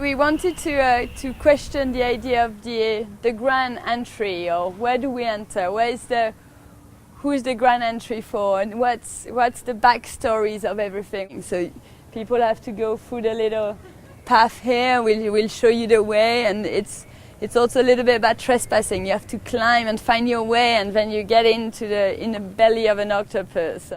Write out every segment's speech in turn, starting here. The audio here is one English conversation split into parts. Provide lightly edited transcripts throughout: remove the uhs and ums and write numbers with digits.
We wanted to question the idea of the grand entry, or where do we enter? Who is the grand entry for, and what's the backstories of everything? So people have to go through the little path here. We'll show you the way, and it's also a little bit about trespassing. You have to climb and find your way, and then you get in the belly of an octopus.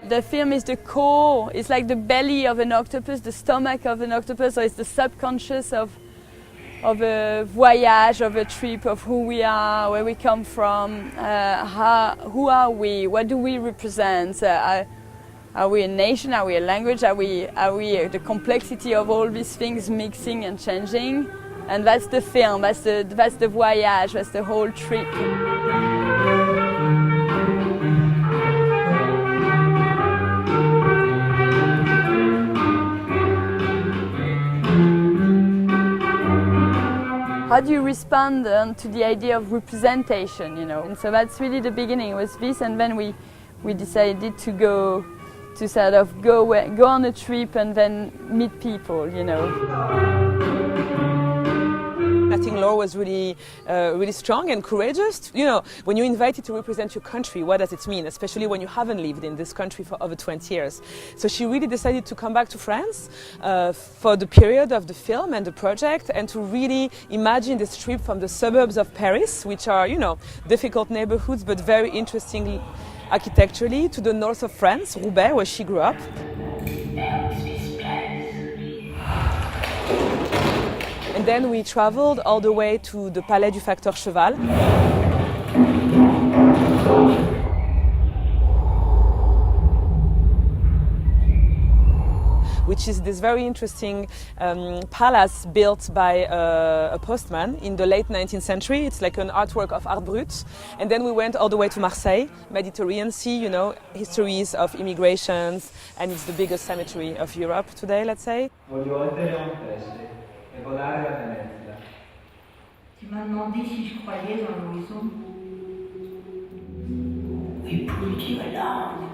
The film is the core, it's like the belly of an octopus, the stomach of an octopus, or it's the subconscious of a voyage, of a trip, of who we are, where we come from, who are we, what do we represent, are we a nation, are we a language, are we the complexity of all these things mixing and changing. And that's the film, that's the voyage, that's the whole trip. How do you respond to the idea of representation, you know? And so that's really the beginning, was this, and then we decided to go on a trip and then meet people, you know. I think Laure was really strong and courageous. You know, when you're invited to represent your country, what does it mean? Especially when you haven't lived in this country for over 20 years. So she really decided to come back to France for the period of the film and the project, and to really imagine this trip from the suburbs of Paris, which are, you know, difficult neighborhoods but very interesting architecturally, to the north of France, Roubaix, where she grew up. And then we traveled all the way to the Palais du Facteur Cheval. Which is this very interesting palace built by a postman in the late 19th century. It's like an artwork of Art Brut. And then we went all the way to Marseille, Mediterranean Sea, you know, histories of immigrations, and it's the biggest cemetery of Europe today, let's say. Tu m'as demandé si je croyais dans l'horizon. We pulled you along.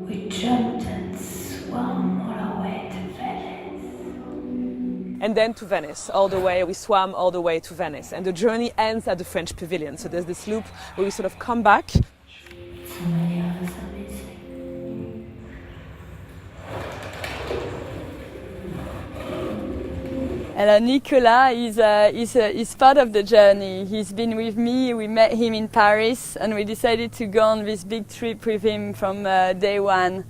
We jumped and swam all our way to Venice. And then to Venice, all the way, we swam all the way to Venice. And the journey ends at the French Pavilion. So there's this loop where we sort of come back. And Nicolas is part of the journey. He's been with me. We met him in Paris, and we decided to go on this big trip with him from day one.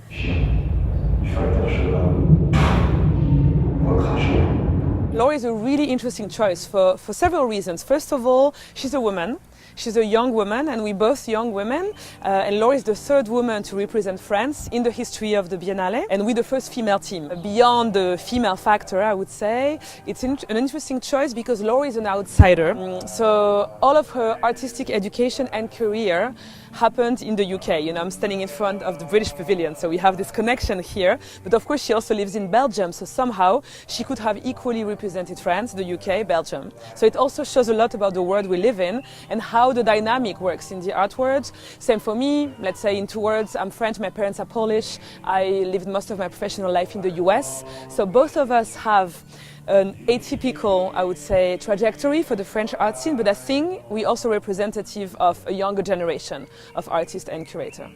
Laure is a really interesting choice for several reasons. First of all, she's a woman. She's a young woman, and we're both young women. And Laure is the third woman to represent France in the history of the Biennale. And we're the first female team. Beyond the female factor, I would say, it's an interesting choice because Laure is an outsider. So all of her artistic education and career happened in the UK. You know, I'm standing in front of the British Pavilion, so we have this connection here. But of course, she also lives in Belgium, so somehow she could have equally represented France, the UK, Belgium. So it also shows a lot about the world we live in and how the dynamic works in the art world. Same for me. Let's say in 2 words, I'm French, my parents are Polish. I lived most of my professional life in the US. So both of us have an atypical, I would say, trajectory for the French art scene, but I think we're also representative of a younger generation of artists and curators.